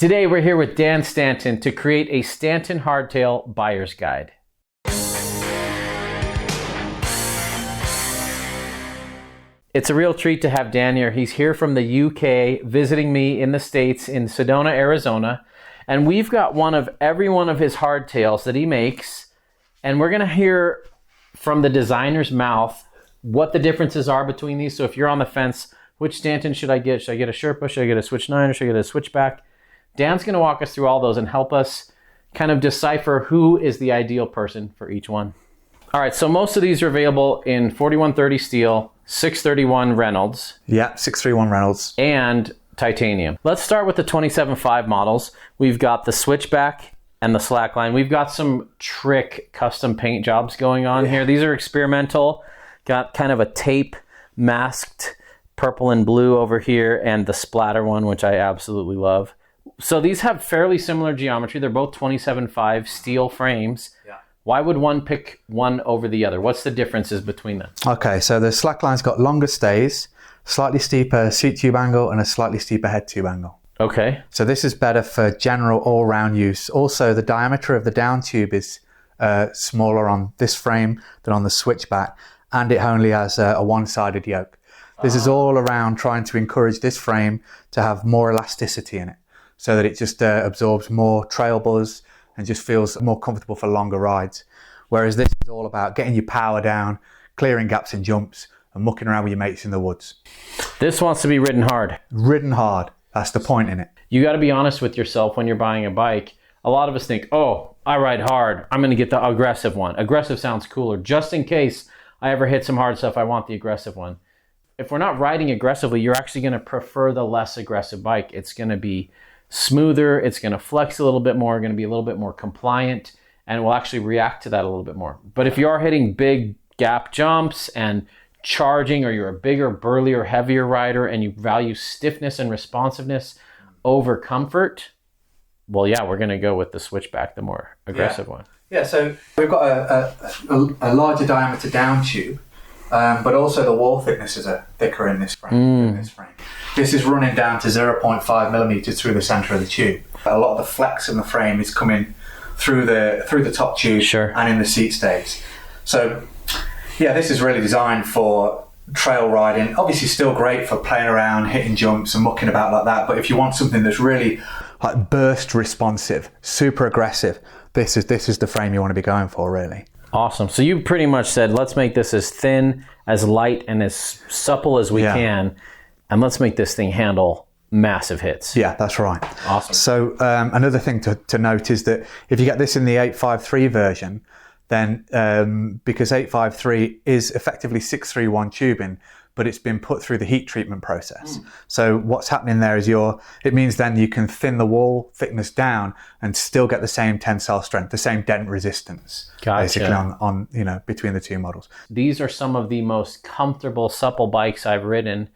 Today we're here with Dan Stanton to create a Stanton hardtail buyer's guide. It's a real treat to have Dan here. He's here from the UK visiting me in the States in Sedona, Arizona. And we've got every one of his hardtails that he makes. And we're gonna hear from the designer's mouth what the differences are between these. So if you're on the fence, which Stanton should I get? Should I get a Sherpa? Should I get a Switch9er? Should I get a Switchback? Dan's going to walk us through all those and help us kind of decipher who is the ideal person for each one. All right, so most of these are available in 4130 steel, 631 Reynolds. Yeah, 631 Reynolds. And titanium. Let's start with the 27.5 models. We've got the Switchback and the Slackline. We've got some trick custom paint jobs going on here. These are experimental. Got kind of a tape masked purple and blue over here and the splatter one, which I absolutely love. So these have fairly similar geometry. They're both 27.5 steel frames. Yeah. Why would one pick one over the other? What's the differences between them? Okay, so the Slackline's got longer stays, slightly steeper seat tube angle, and a slightly steeper head tube angle. Okay. So this is better for general all-round use. Also, the diameter of the down tube is smaller on this frame than on the Switchback, and it only has a one-sided yoke. This is all around trying to encourage this frame to have more elasticity in it, so that it just absorbs more trail buzz and just feels more comfortable for longer rides. Whereas this is all about getting your power down, clearing gaps and jumps, and mucking around with your mates in the woods. This wants to be ridden hard. Ridden hard. That's the point in it. You got to be honest with yourself when you're buying a bike. A lot of us think, oh, I ride hard. I'm going to get the aggressive one. Aggressive sounds cooler. Just in case I ever hit some hard stuff, I want the aggressive one. If we're not riding aggressively, you're actually going to prefer the less aggressive bike. It's going to be smoother, it's going to flex a little bit more, going to be a little bit more compliant, and will actually react to that a little bit more. But if you are hitting big gap jumps and charging, or you're a bigger, burlier, heavier rider and you value stiffness and responsiveness over comfort, well, yeah, we're going to go with the Switchback, the more aggressive one. Yeah, so we've got a larger diameter down tube, but also the wall thicknesses are thicker in this frame. This is running down to 0.5 millimeters through the center of the tube. A lot of the flex in the frame is coming through the top tube and in the seat stays. So yeah, this is really designed for trail riding. Obviously still great for playing around, hitting jumps and mucking about like that. But if you want something that's really like burst responsive, super aggressive, this is the frame you want to be going for, really. Awesome. So you pretty much said, let's make this as thin, as light, and as supple as we can. And let's make this thing handle massive hits. Yeah, that's right. Awesome. So another thing to note is that if you get this in the 853 version, then because 853 is effectively 631 tubing, but it's been put through the heat treatment process. So what's happening there is it means then you can thin the wall thickness down and still get the same tensile strength, the same dent resistance, basically on between the two models. These are some of the most comfortable, supple bikes I've ridden.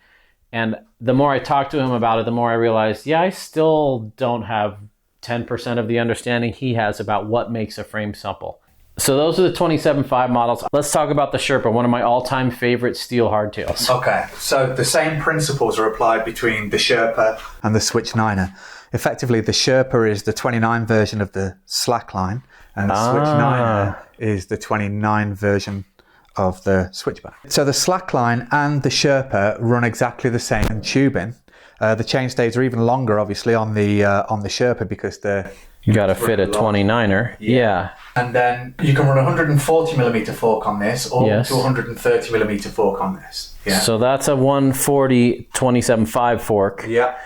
And the more I talked to him about it, the more I realized, I still don't have 10% of the understanding he has about what makes a frame supple. So those are the 27.5 models. Let's talk about the Sherpa, one of my all-time favorite steel hardtails. Okay, so the same principles are applied between the Sherpa and the Switch9er. Effectively, the Sherpa is the 29 version of the Slackline, and the Switch9er is the 29 version of the Switchback. So the Slackline and the Sherpa run exactly the same tubing. The chain stays are even longer, obviously, on the Sherpa because you got to fit a 29er. Yeah. And then you can run a 140 millimeter fork on this, or to 130 millimeter fork on this. Yeah. So that's a 140 27.5 fork. Yeah.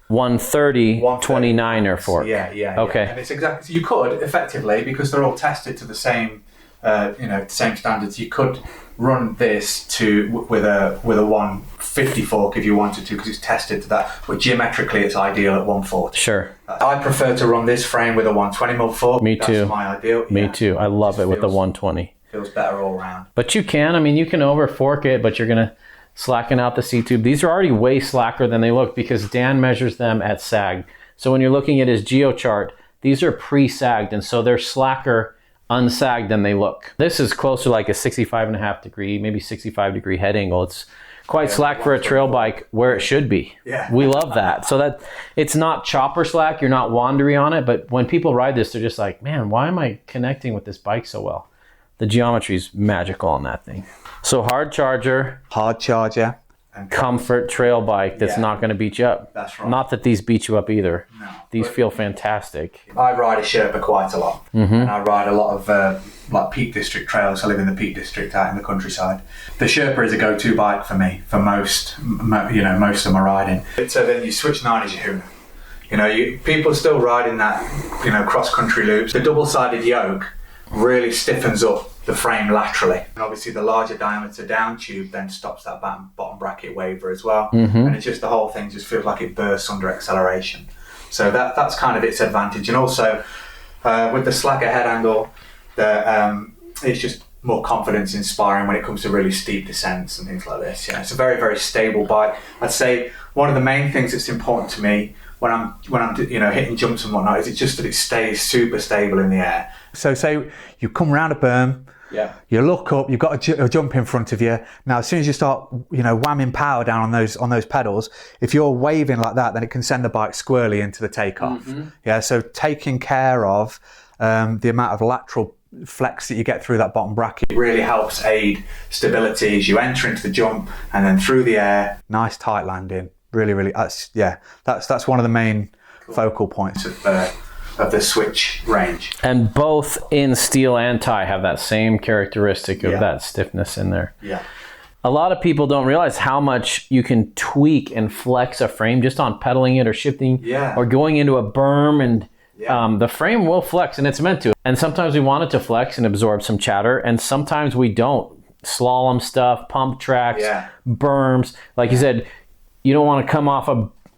130 29er fork. Yeah. Okay. And it's exactly. So you could effectively, because they're all tested to the same. Same standards. You could run this with a 150 fork if you wanted to, because it's tested to that. But geometrically, it's ideal at 140. Sure. I prefer to run this frame with a 120mm fork. Me too. That's my ideal. Me too. I love it with the 120. Feels better all around. But you can over fork it, but you're gonna slacken out the seat tube. These are already way slacker than they look because Dan measures them at sag. So when you're looking at his geo chart, these are pre-sagged, and so they're slacker unsagged than they look. This is closer like a 65.5 degree, maybe 65 degree head angle. It's quite slack for a trail bike where it should be. Yeah. We love that. So that it's not chopper slack, you're not wandery on it, but when people ride this, they're just like, man, why am I connecting with this bike so well? The geometry is magical on that thing. So hard charger, and comfort trail bike that's not going to beat you up. That's right. Not that these beat you up either. No, these feel fantastic. I ride a Sherpa quite a lot, and I ride a lot of like Peak District trails. I live in the Peak District out in the countryside. The Sherpa is a go-to bike for me for most of my riding. So then you Switch9er is your Huna. People are still riding that, cross-country loops. The double-sided yoke really stiffens up the frame laterally, and obviously the larger diameter down tube then stops that bottom bracket waver as well, and it's just the whole thing just feels like it bursts under acceleration. So that's kind of its advantage. And also with the slacker head angle, it's just more confidence inspiring when it comes to really steep descents and things like this. It's a very, very stable bike. I'd say one of the main things that's important to me when I'm hitting jumps and whatnot is it's just that it stays super stable in the air. So say you come around a berm, you look up, you've got a jump in front of you. Now as soon as you start whamming power down on those pedals, if you're waving like that, then it can send the bike squarely into the takeoff. So taking care of the amount of lateral flex that you get through that bottom bracket really helps aid stability as you enter into the jump and then through the air. Nice tight landing. Really, that's one of the main focal points of the Switch range. And both in steel and tie have that same characteristic of that stiffness in there. Yeah. A lot of people don't realize how much you can tweak and flex a frame just on pedaling it or shifting or going into a berm, and the frame will flex, and it's meant to. And sometimes we want it to flex and absorb some chatter, and sometimes we don't. Slalom stuff, pump tracks, berms. Like you said, you don't want to come off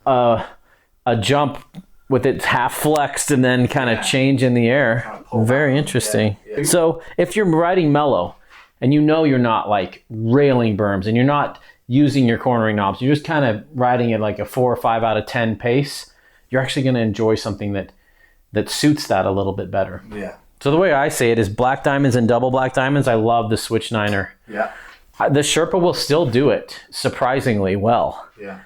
a jump with it half flexed and then kind of change in the air. Very interesting. So if you're riding mellow and you're not like railing berms and you're not using your cornering knobs, you're just kind of riding at like a 4 or 5 out of 10 pace, you're actually going to enjoy something that suits that a little bit better. Yeah. So the way I say it is black diamonds and double black diamonds. I love the Switch9er. Yeah. The Sherpa will still do it surprisingly well. Yeah.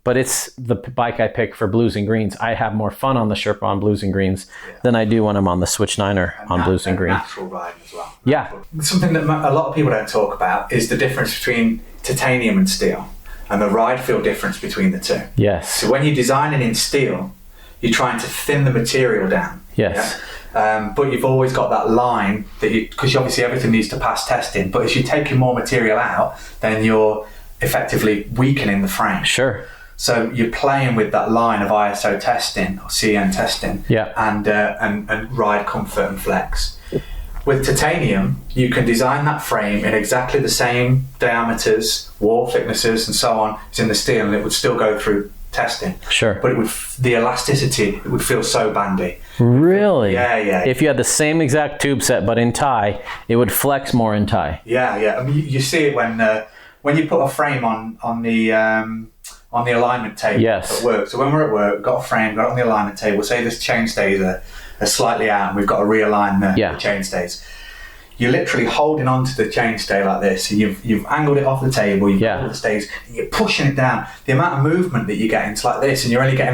But it's the bike I pick for blues and greens. I have more fun on the Sherpa on blues and greens than I do when I'm on the Switch9er on blues and greens. Natural ride as well. Yeah. Something that a lot of people don't talk about is the difference between titanium and steel and the ride feel difference between the two. Yes. So when you're designing in steel, you're trying to thin the material down. Yes. But you've always got that line that because obviously everything needs to pass testing, but as you're taking more material out, then you're effectively weakening the frame. Sure. So you're playing with that line of ISO testing or CN testing, and ride comfort and flex. With titanium, you can design that frame in exactly the same diameters, wall thicknesses, and so on as in the steel, and it would still go through testing. Sure. But the elasticity, it would feel so bandy. Really? Yeah. If you had the same exact tube set but in tie, it would flex more in tie. Yeah. I mean, you see it when you put a frame on the alignment table at work. So when we're at work, we've got a frame, got it on the alignment table. Say this chainstays are slightly out, and we've got to realign the chainstays. You're literally holding onto the chainstay like this, and you've angled it off the table, you've got all the stays, and you're pushing it down. The amount of movement that you get into like this, and you're only getting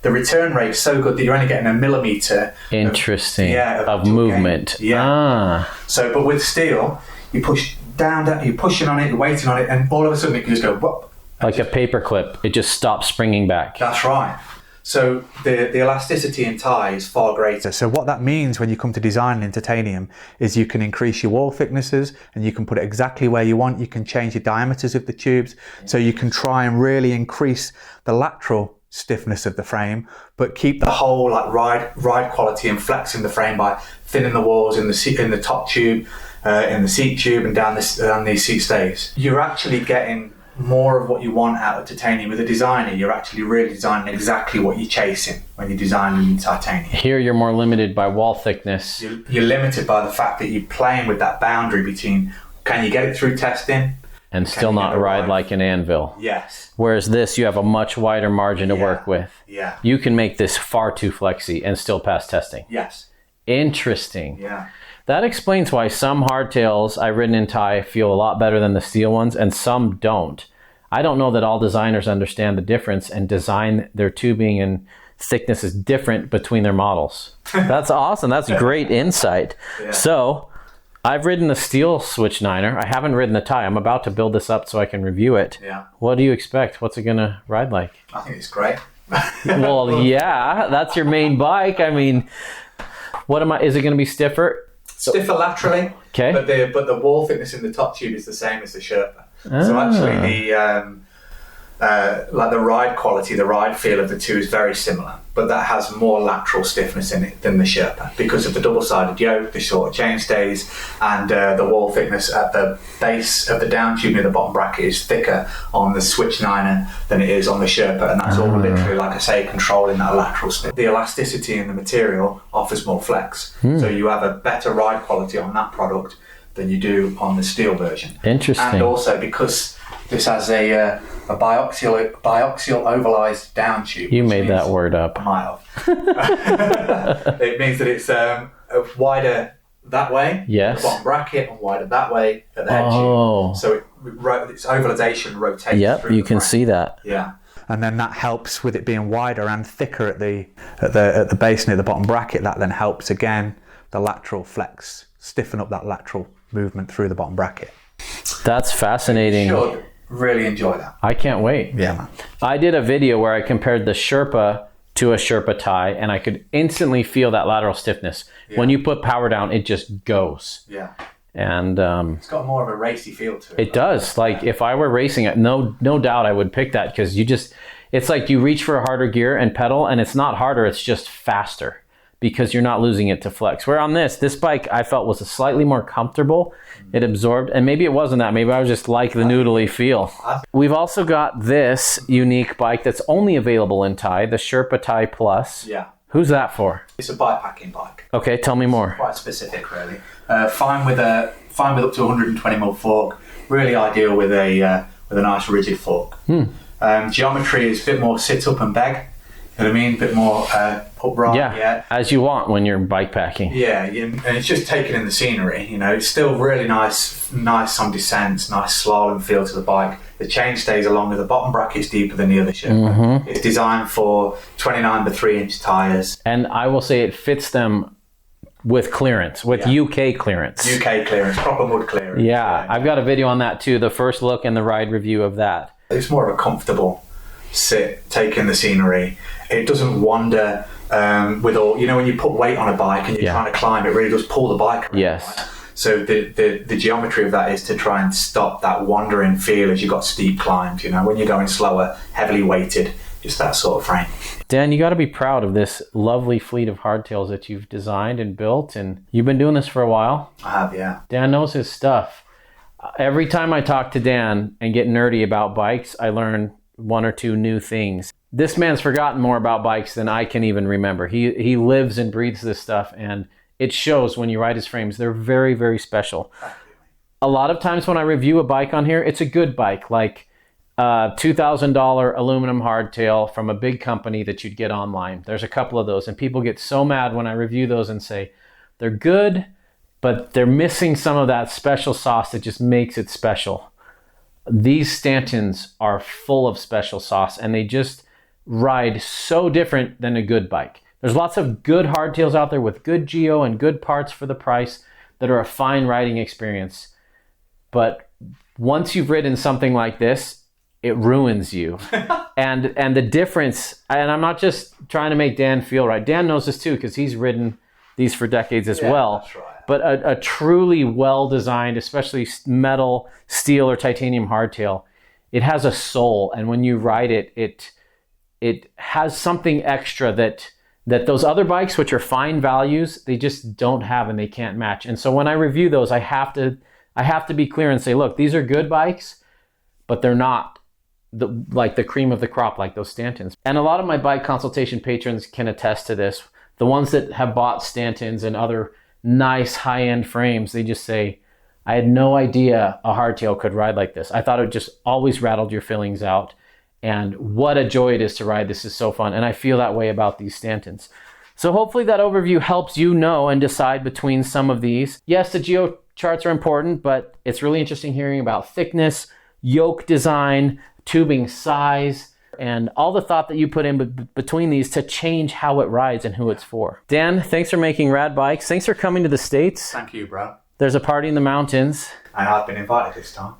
the return rate is so good that you're only getting a millimetre. Interesting. Of gain. movement. Yeah. So, but with steel, you push down, you're pushing on it, you're waiting on it, and all of a sudden it can just go whoop. Like a paper clip, it just stops springing back. That's right. So the elasticity in tie is far greater. So what that means when you come to designing in titanium is you can increase your wall thicknesses and you can put it exactly where you want. You can change the diameters of the tubes. So you can try and really increase the lateral stiffness of the frame, but keep the whole like ride quality and flexing the frame by thinning the walls in the top tube, in the seat tube, and down the seat stays. You're actually getting more of what you want out of titanium. With a designer, you're actually really designing exactly what you're chasing when you're designing in titanium. Here you're more limited by wall thickness. You're limited by the fact that you're playing with that boundary between can you get it through testing and still not ride like an anvil. Yes. Whereas this, you have a much wider margin to work with. Yeah. You can make this far too flexy and still pass testing. Yes. Interesting. Yeah. That explains why some hardtails I've ridden in Thai feel a lot better than the steel ones, and some don't. I don't know that all designers understand the difference and design their tubing and thickness is different between their models. That's awesome. That's great insight. Yeah. So I've ridden the steel Switch9er. I haven't ridden the Thai. I'm about to build this up so I can review it. Yeah. What do you expect? What's it going to ride like? I think it's great. Well, yeah, that's your main bike. I mean, is it going to be stiffer? Stiffer laterally. Okay. But the wall thickness in the top tube is the same as the Sherpa. So actually the ride quality, the ride feel of the two is very similar, but that has more lateral stiffness in it than the Sherpa because of the double-sided yoke, the shorter chainstays, and the wall thickness at the base of the down tube near the bottom bracket is thicker on the Switch9er than it is on the Sherpa, and that's all literally, like I say, controlling that lateral stiff. The elasticity in the material offers more flex, so you have a better ride quality on that product than you do on the steel version. Interesting. And also because this has a bioaxial ovalized down tube. You made that word up. I might have. It means that it's wider that way, yes, the bottom bracket, and wider that way at the head tube. So its ovalization rotates. Yep, you can see that. Yeah. And then that helps with it being wider and thicker at the base near the bottom bracket. That then helps again the lateral flex, stiffen up that lateral movement through the bottom bracket. That's fascinating. You should really enjoy that. I can't wait. Yeah, man. I did a video where I compared the Sherpa to a Sherpa Thai, and I could instantly feel that lateral stiffness. Yeah. When you put power down, it just goes. Yeah. And it's got more of a racy feel to it. It does. Like if I were racing it, no doubt I would pick that because it's like you reach for a harder gear and pedal, and it's not harder, it's just faster because you're not losing it to flex. Where on this bike I felt was slightly more comfortable. It absorbed, and maybe it wasn't that. Maybe I was just like the noodly feel. We've also got this unique bike that's only available in Thai, the Sherpa Thai Plus. Yeah. Who's that for? It's a bikepacking bike. Okay, tell me more. It's quite specific, really. Fine with up to 120mm fork. Really ideal with a nice rigid fork. Geometry is a bit more sit up and beg. You know what I mean? A bit more upright. Yeah, as you want when you're bike packing. Yeah, and it's just taking in the scenery. You know, it's still really nice on descents, nice slalom feel to the bike. The chainstays along with the bottom bracket's deeper than the other Sherpa. It's designed for 29 to 3-inch tires. And I will say it fits them with clearance, with UK clearance. UK clearance, proper mud clearance. Yeah, I've got a video on that too, the first look and the ride review of that. It's more of a comfortable sit, take in the scenery. It doesn't wander with all, you know, when you put weight on a bike and you're trying to climb, it really does pull the bike around. Yes. Right? So the geometry of that is to try and stop that wandering feel as you've got steep climbs, you know, when you're going slower, heavily weighted, just that sort of frame. Dan, you got to be proud of this lovely fleet of hardtails that you've designed and built, and you've been doing this for a while. I have, yeah. Dan knows his stuff. Every time I talk to Dan and get nerdy about bikes, I learn one or two new things. This man's forgotten more about bikes than I can even remember. He lives and breathes this stuff, and it shows when you ride his frames. They're very, very special. A lot of times when I review a bike on here, it's a good bike, like a $2,000 aluminum hardtail from a big company that you'd get online. There's a couple of those, and people get so mad when I review those and say, they're good, but they're missing some of that special sauce that just makes it special. These Stantons are full of special sauce, and they just ride so different than a good bike. There's lots of good hardtails out there with good geo and good parts for the price that are a fine riding experience. But once you've ridden something like this, it ruins you. and the difference, and I'm not just trying to make Dan feel right. Dan knows this too because he's ridden these for decades as well. That's right. But a truly well-designed, especially metal, steel, or titanium hardtail, it has a soul. And when you ride it, it has something extra that those other bikes, which are fine values, they just don't have and they can't match. And so when I review those, I have to be clear and say, look, these are good bikes, but they're not like the cream of the crop like those Stantons. And a lot of my bike consultation patrons can attest to this. The ones that have bought Stantons and other nice high-end frames, they just say, I had no idea a hardtail could ride like this. I thought it just always rattled your fillings out. And what a joy it is to ride. This is so fun. And I feel that way about these Stantons. So hopefully that overview helps you know and decide between some of these. Yes, the geo charts are important, but it's really interesting hearing about thickness, yoke design, tubing size, and all the thought that you put in between these to change how it rides and who it's for. Dan, thanks for making rad bikes. Thanks for coming to the States. Thank you, bro. There's a party in the mountains. And I've been invited this time.